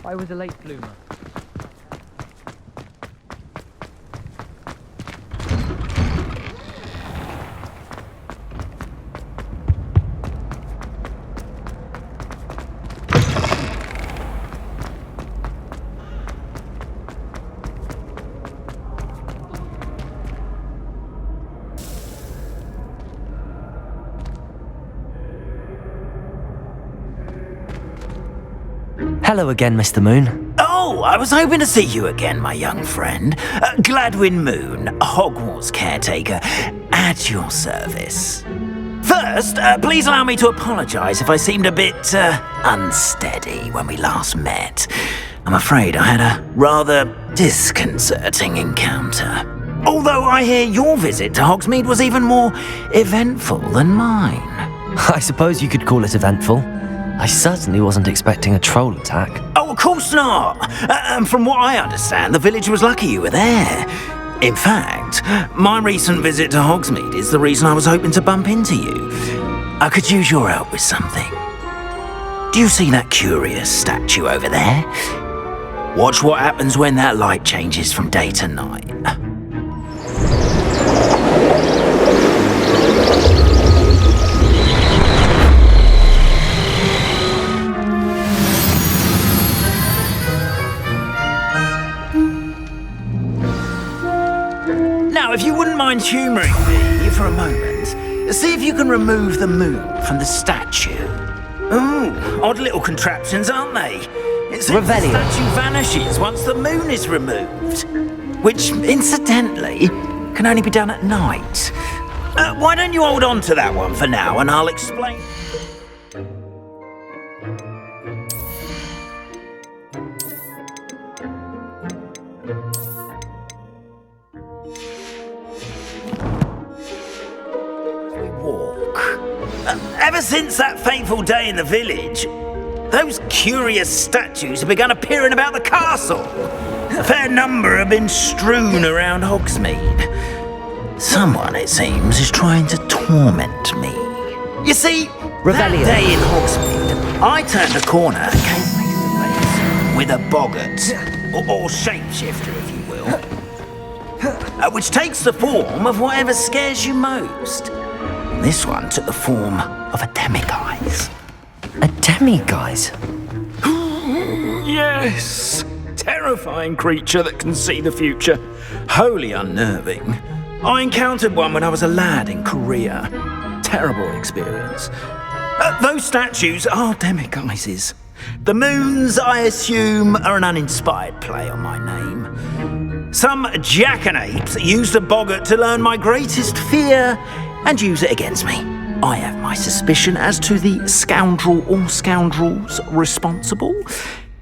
I was a late bloomer. Hello again, Mr. Moon. Oh, I was hoping to see you again, my young friend. Gladwin Moon, Hogwarts Caretaker, at your service. First, please allow me to apologise if I seemed a bit, unsteady when we last met. I'm afraid I had a rather disconcerting encounter. Although I hear your visit to Hogsmeade was even more eventful than mine. I suppose you could call it eventful. I certainly wasn't expecting a troll attack. Oh, of course not. And from what I understand, the village was lucky you were there. In fact, my recent visit to Hogsmeade is the reason I was hoping to bump into you. I could use your help with something. Do you see that curious statue over there? Watch what happens when that light changes from day to night. Now, if you wouldn't mind humouring me for a moment, see if you can remove the moon from the statue. Ooh, odd little contraptions, aren't they? It seems the statue vanishes once the moon is removed, which, incidentally, can only be done at night. Why don't you hold on to that one for now, and I'll explain. Ever since that fateful day in the village, those curious statues have begun appearing about the castle. A fair number have been strewn around Hogsmeade. Someone, it seems, is trying to torment me. You see, that day in Hogsmeade, I turned a corner and came face to face with a boggart, or shapeshifter, if you will, which takes the form of whatever scares you most. This one took the form of a demiguise. A demiguise? Yes! Terrifying creature that can see the future. Wholly unnerving. I encountered one when I was a lad in Korea. Terrible experience. Those statues are demiguises. The moons, I assume, are an uninspired play on my name. Some jackanapes used a boggart to learn my greatest fear and use it against me. I have my suspicion as to the scoundrel or scoundrels responsible.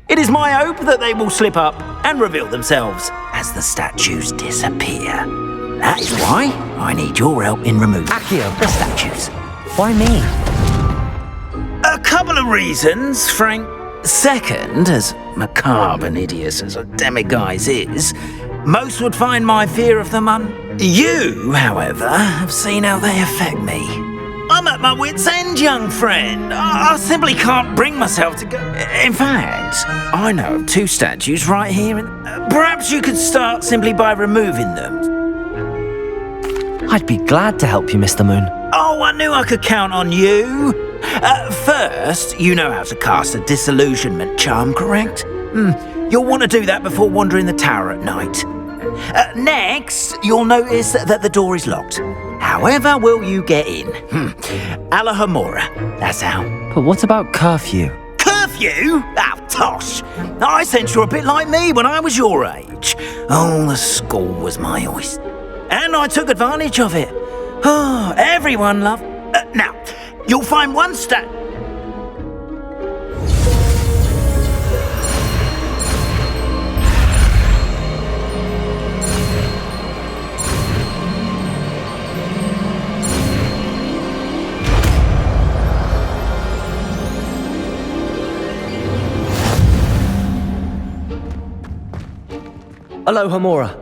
It is my hope that they will slip up and reveal themselves as the statues disappear. That is why I need your help in removing the statues. Why me? A couple of reasons, Frank. Second, as macabre and hideous as a demiguise is, most would find my fear of them You, however, have seen how they affect me. I'm at my wit's end, young friend. I simply can't bring myself to go. In fact, I know of two statues right here, and perhaps you could start simply by removing them. I'd be glad to help you, Mr. Moon. Oh, I knew I could count on you. First, you know how to cast a disillusionment charm, correct? You'll want to do that before wandering the tower at night. Next, you'll notice that the door is locked. However will you get in? Alahomora, that's how. But what about curfew? Curfew? Oh, tosh. I sense you're a bit like me when I was your age. Oh, the school was my oyster. And I took advantage of it. Oh, everyone loved... now, you'll find one Alohomora.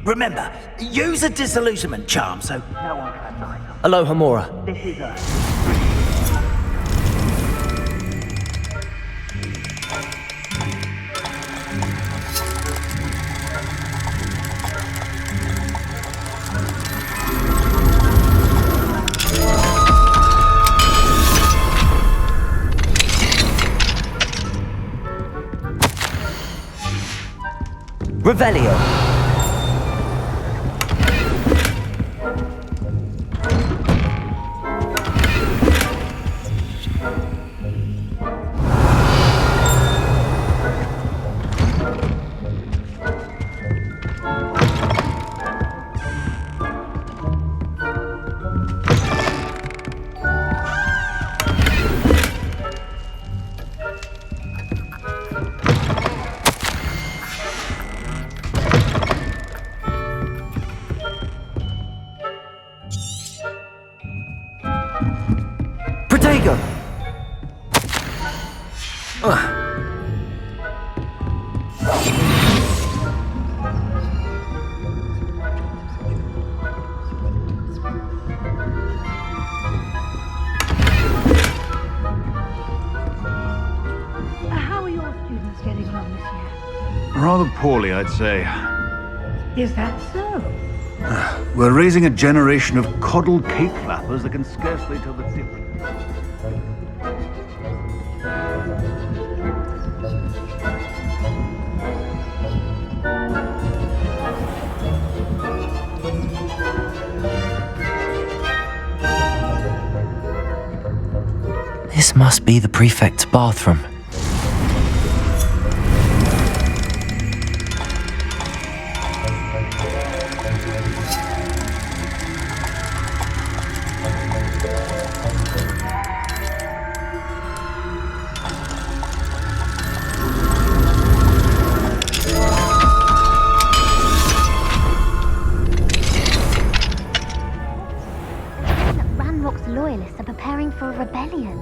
Remember, use a disillusionment charm so no one can find us. Aloha Mora. This is us. Revelio. Caretaker! How are your students getting on this year? Rather poorly, I'd say. Is that so? We're raising a generation of coddled cake flappers that can scarcely tell the difference. This must be the prefect's bathroom. Loyalists are preparing for a rebellion.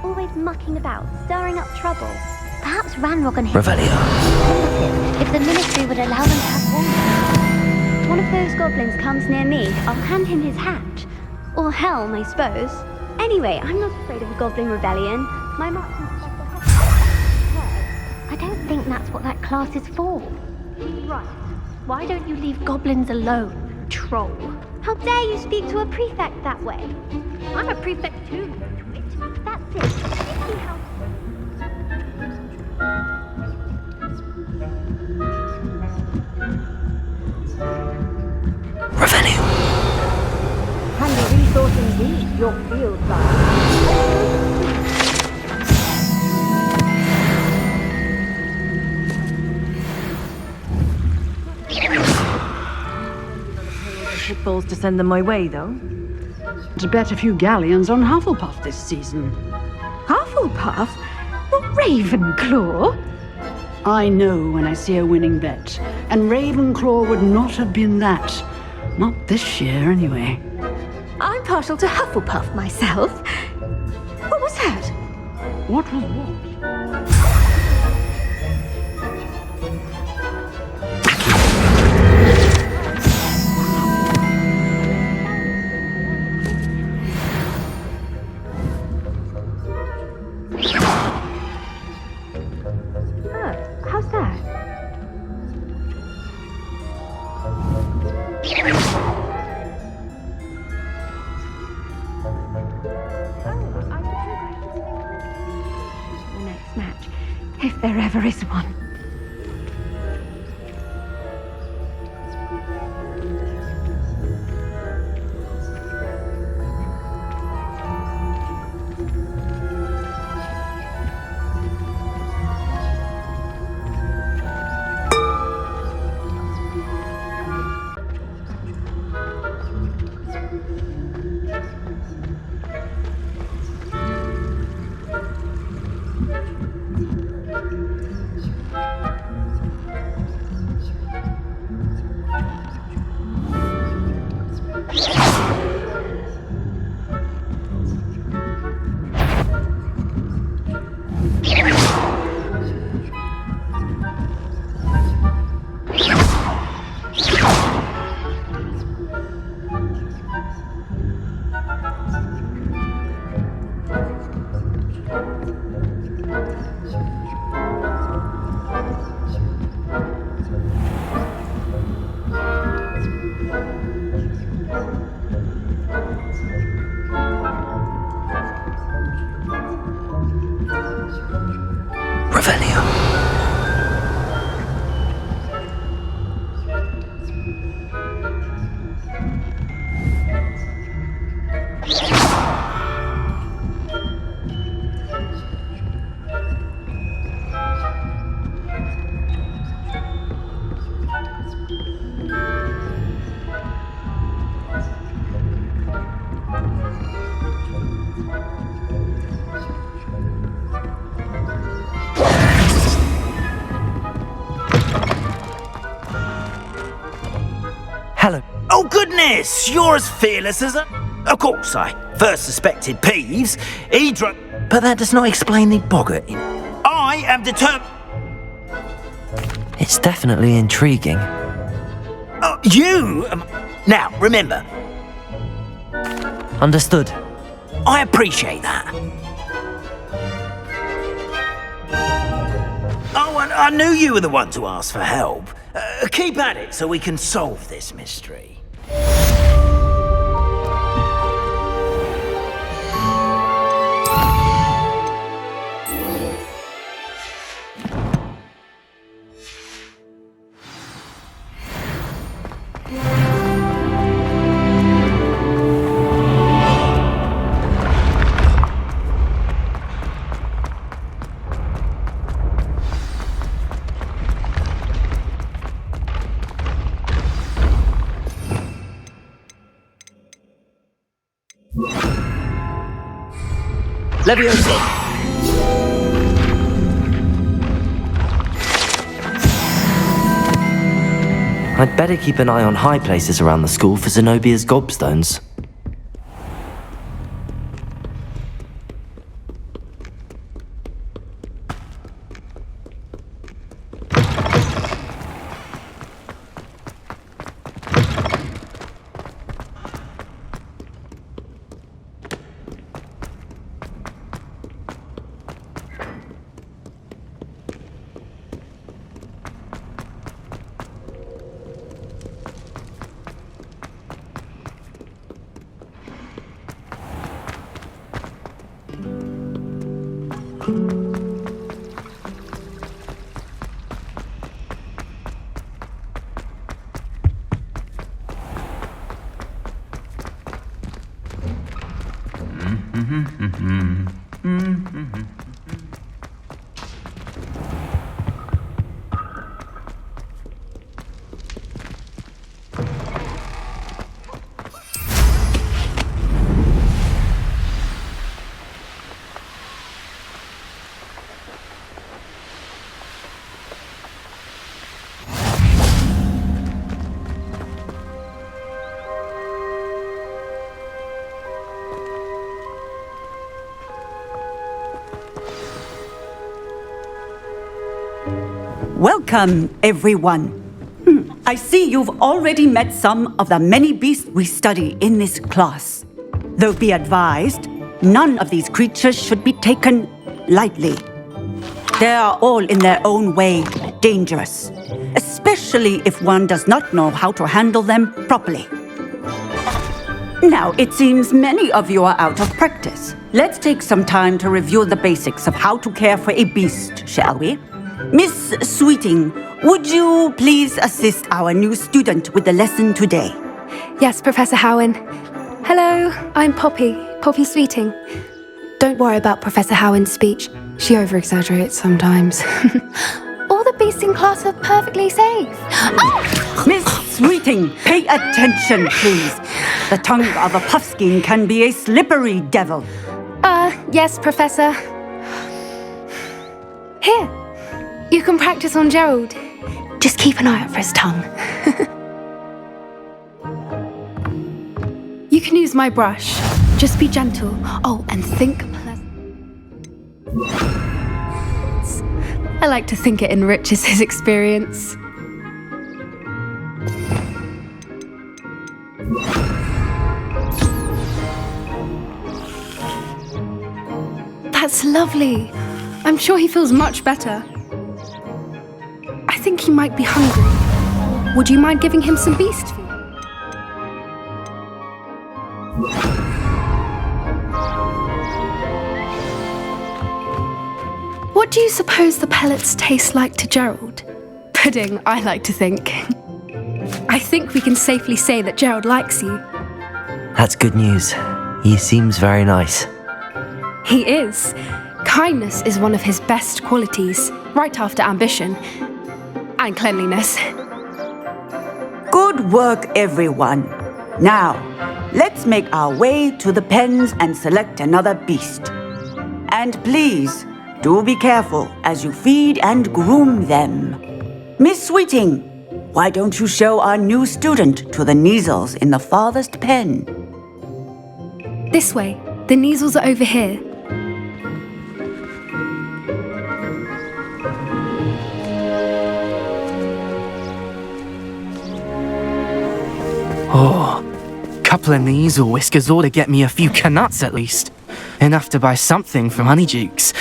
Always mucking about, stirring up trouble. Perhaps Ranrock and his... Revelio. If the ministry would allow them to have one of those goblins comes near me, I'll hand him his hat. Or helm, I suppose. Anyway, I'm not afraid of a goblin rebellion. My marksman I don't think that's what that class is for. Right. Why don't you leave goblins alone, troll? How dare you speak to a prefect that way? I'm a prefect too, Twit. That's it. See how... Revelio. And a resource indeed, your field guide. Pitfalls to send them my way, though. To bet a few galleons on Hufflepuff this season. Hufflepuff? Not Ravenclaw? I know when I see a winning bet, and Ravenclaw would not have been that. Not this year, anyway. I'm partial to Hufflepuff myself. What was that? What was what? How's that? The next match, if there ever is one. Hello. Oh, goodness! You're as fearless as a... Of course, I first suspected Peeves. He drove... But that does not explain the boggart. I am determined... It's definitely intriguing. You... Now, remember, Understood. I appreciate that. Oh, and I knew you were the one to ask for help. Keep at it so we can solve this mystery. Leviosa! I'd better keep an eye on high places around the school for Zenobia's gobstones. Welcome, everyone. I see you've already met some of the many beasts we study in this class. Though be advised, none of these creatures should be taken lightly. They are all in their own way dangerous, especially if one does not know how to handle them properly. Now, it seems many of you are out of practice. Let's take some time to review the basics of how to care for a beast, shall we? Miss Sweeting, would you please assist our new student with the lesson today? Yes, Professor Howen. Hello, I'm Poppy Sweeting. Don't worry about Professor Howen's speech. She over-exaggerates sometimes. All the beasts in class are perfectly safe. Oh! Miss Sweeting, pay attention, please. The tongue of a puffskein can be a slippery devil. Yes, Professor. Here, you can practice on Gerald. Just keep an eye out for his tongue. You can use my brush. Just be gentle. Oh, and think pleasant. I like to think it enriches his experience. That's lovely. I'm sure he feels much better. I think he might be hungry. Would you mind giving him some beast food? What do you suppose the pellets taste like to Gerald? Pudding, I like to think. I think we can safely say that Gerald likes you. That's good news. He seems very nice. He is. Kindness is one of his best qualities, right after ambition. And cleanliness. Good work, everyone. Now, let's make our way to the pens and select another beast. And please, do be careful as you feed and groom them. Miss Sweeting, why don't you show our new student to the Kneazles in the farthest pen? This way. The Kneazles are over here. Oh, couple of Kneazle whiskers ought to get me a few canuts at least. Enough to buy something from Honeydukes.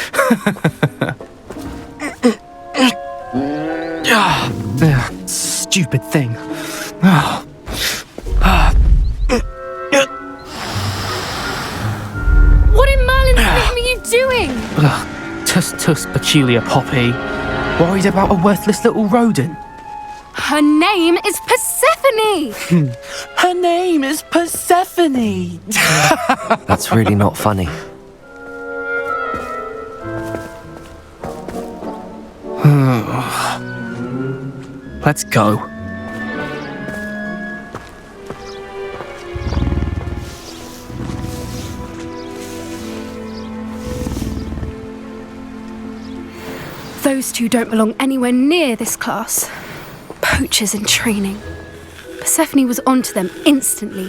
Stupid thing. What in Merlin's name are you doing? Tuss, peculiar Poppy. Worried about a worthless little rodent. Her name is Persephone! Her name is Persephone! That's really not funny. Let's go. Those two don't belong anywhere near this class. Poachers in training. Persephone was onto them instantly.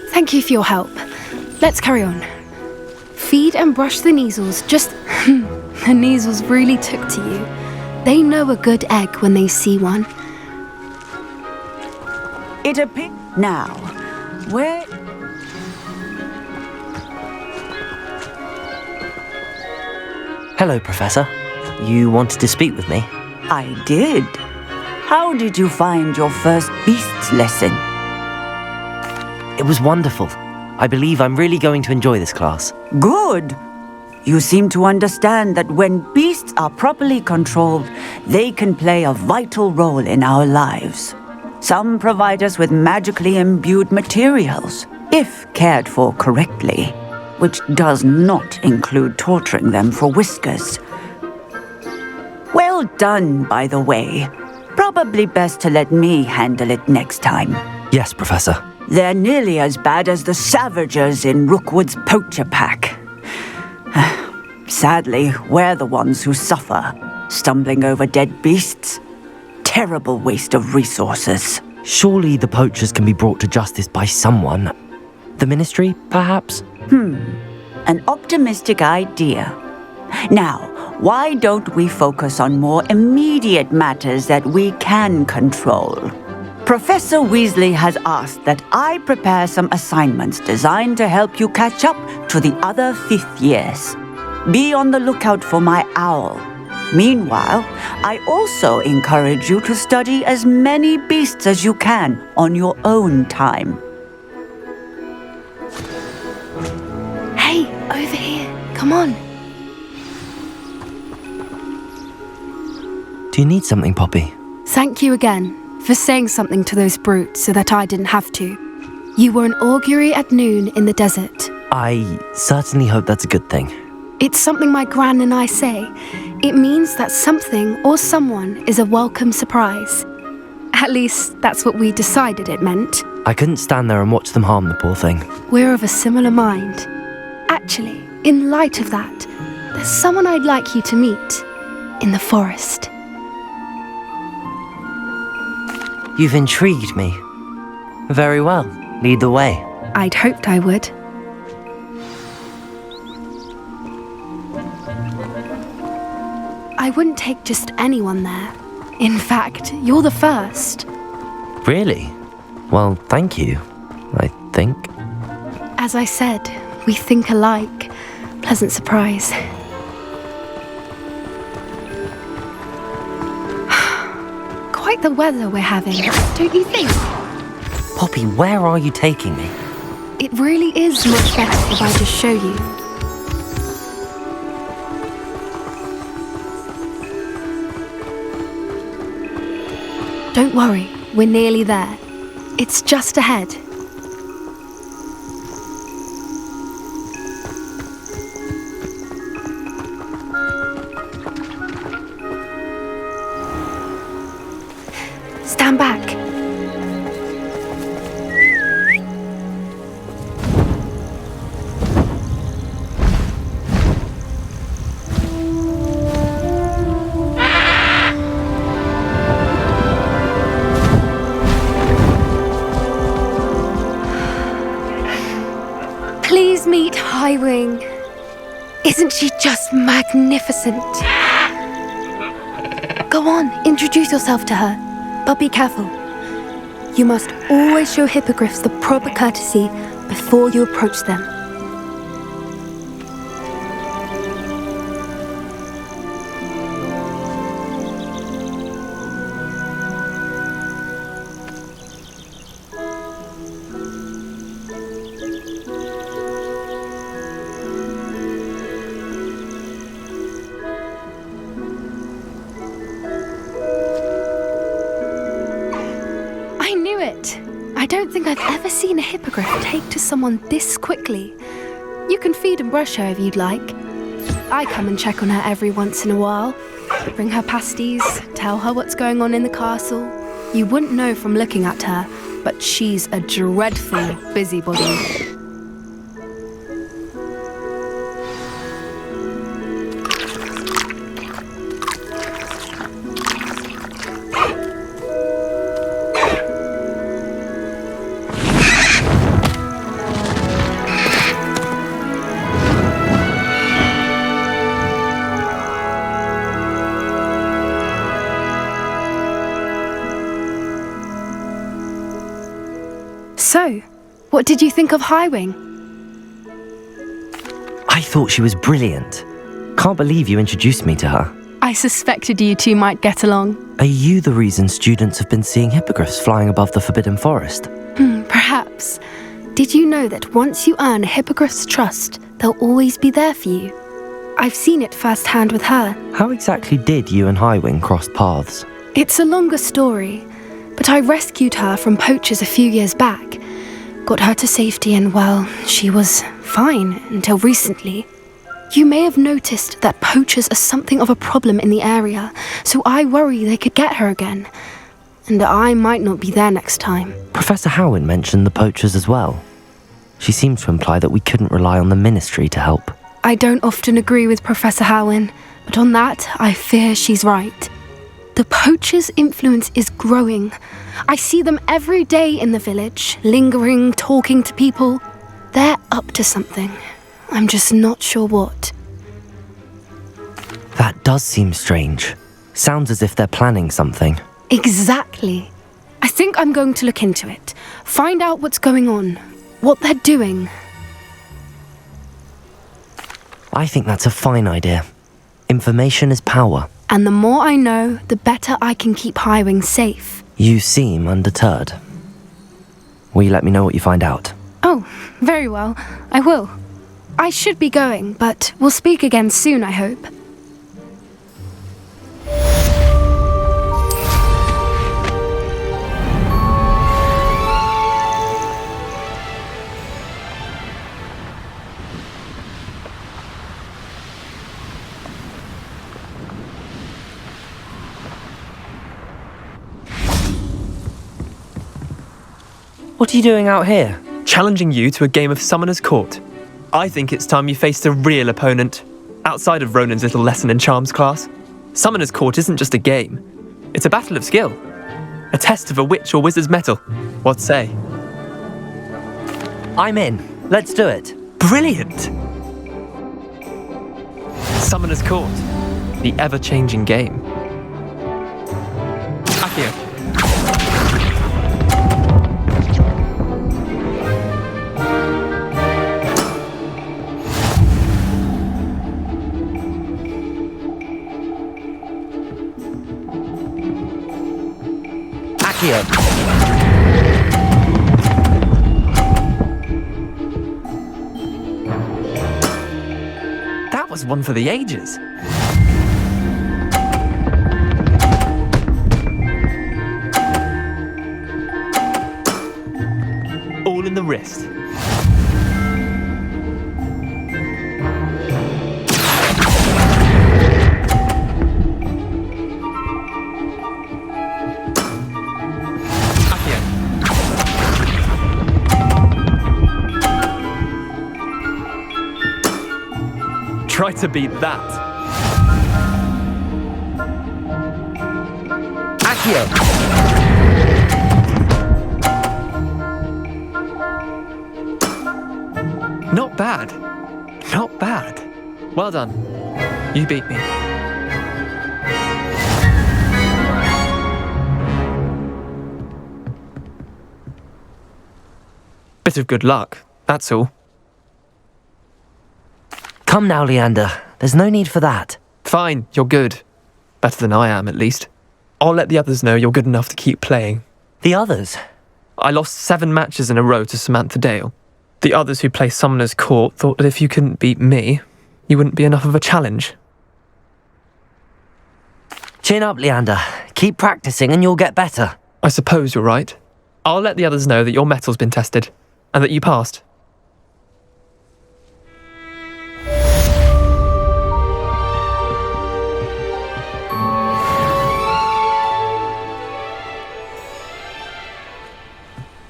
Thank you for your help. Let's carry on. Feed and brush the Kneazles, just... The Kneazles really took to you. They know a good egg when they see one. It appears... Now, where... Hello, Professor. You wanted to speak with me? I did. How did you find your first beasts lesson? It was wonderful. I believe I'm really going to enjoy this class. Good. You seem to understand that when beasts are properly controlled, they can play a vital role in our lives. Some provide us with magically imbued materials, if cared for correctly, which does not include torturing them for whiskers. Well done, by the way. Probably best to let me handle it next time. Yes, Professor. They're nearly as bad as the Savagers in Rookwood's poacher pack. Sadly, we're the ones who suffer, stumbling over dead beasts. Terrible waste of resources. Surely the poachers can be brought to justice by someone. The Ministry, perhaps? An optimistic idea. Now, why don't we focus on more immediate matters that we can control? Professor Weasley has asked that I prepare some assignments designed to help you catch up to the other 5th years. Be on the lookout for my owl. Meanwhile, I also encourage you to study as many beasts as you can on your own time. Hey, over here. Come on. Do you need something, Poppy? Thank you again for saying something to those brutes so that I didn't have to. You were an augury at noon in the desert. I certainly hope that's a good thing. It's something my gran and I say. It means that something or someone is a welcome surprise. At least, that's what we decided it meant. I couldn't stand there and watch them harm the poor thing. We're of a similar mind. Actually, in light of that, there's someone I'd like you to meet in the forest. You've intrigued me. Very well. Lead the way. I'd hoped I would. I wouldn't take just anyone there. In fact, you're the first. Really? Well, thank you, I think. As I said, we think alike. Pleasant surprise. like the weather we're having, don't you think? Poppy, where are you taking me? It really is much better if I just show you. Don't worry, we're nearly there. It's just ahead. Stand back. Please meet Highwing. Isn't she just magnificent? Go on, introduce yourself to her. But be careful. You must always show hippogriffs the proper courtesy before you approach them. I don't think I've ever seen a hippogriff take to someone this quickly. You can feed and brush her if you'd like. I come and check on her every once in a while. Bring her pasties, tell her what's going on in the castle. You wouldn't know from looking at her, but she's a dreadful busybody. So, what did you think of Highwing? I thought she was brilliant. Can't believe you introduced me to her. I suspected you two might get along. Are you the reason students have been seeing hippogriffs flying above the Forbidden Forest? Perhaps. Did you know that once you earn a hippogriff's trust, they'll always be there for you? I've seen it firsthand with her. How exactly did you and Highwing cross paths? It's a longer story, but I rescued her from poachers a few years back. Got her to safety and, well, she was fine until recently. You may have noticed that poachers are something of a problem in the area, so I worry they could get her again. And I might not be there next time. Professor Howin mentioned the poachers as well. She seemed to imply that we couldn't rely on the Ministry to help. I don't often agree with Professor Howin, but on that, I fear she's right. The poachers' influence is growing. I see them every day in the village, lingering, talking to people. They're up to something. I'm just not sure what. That does seem strange. Sounds as if they're planning something. Exactly. I think I'm going to look into it. Find out what's going on. What they're doing. I think that's a fine idea. Information is power. And the more I know, the better I can keep Highwing safe. You seem undeterred. Will you let me know what you find out? Oh, very well. I will. I should be going, but we'll speak again soon, I hope. What are you doing out here? Challenging you to a game of Summoner's Court. I think it's time you faced a real opponent, outside of Ronan's little lesson in charms class. Summoner's Court isn't just a game. It's a battle of skill. A test of a witch or wizard's mettle. What say? I'm in. Let's do it. Brilliant! Summoner's Court. The ever-changing game. Accio. Accio. That was one for the ages. All in the wrist. Try to beat that. Accio. Not bad. Not bad. Well done. You beat me. Bit of good luck, that's all. Come now, Leander. There's no need for that. Fine, you're good. Better than I am, at least. I'll let the others know you're good enough to keep playing. The others? I lost 7 matches in a row to Samantha Dale. The others who play Summoner's Court thought that if you couldn't beat me, you wouldn't be enough of a challenge. Chin up, Leander. Keep practicing and you'll get better. I suppose you're right. I'll let the others know that your metal's been tested, and that you passed.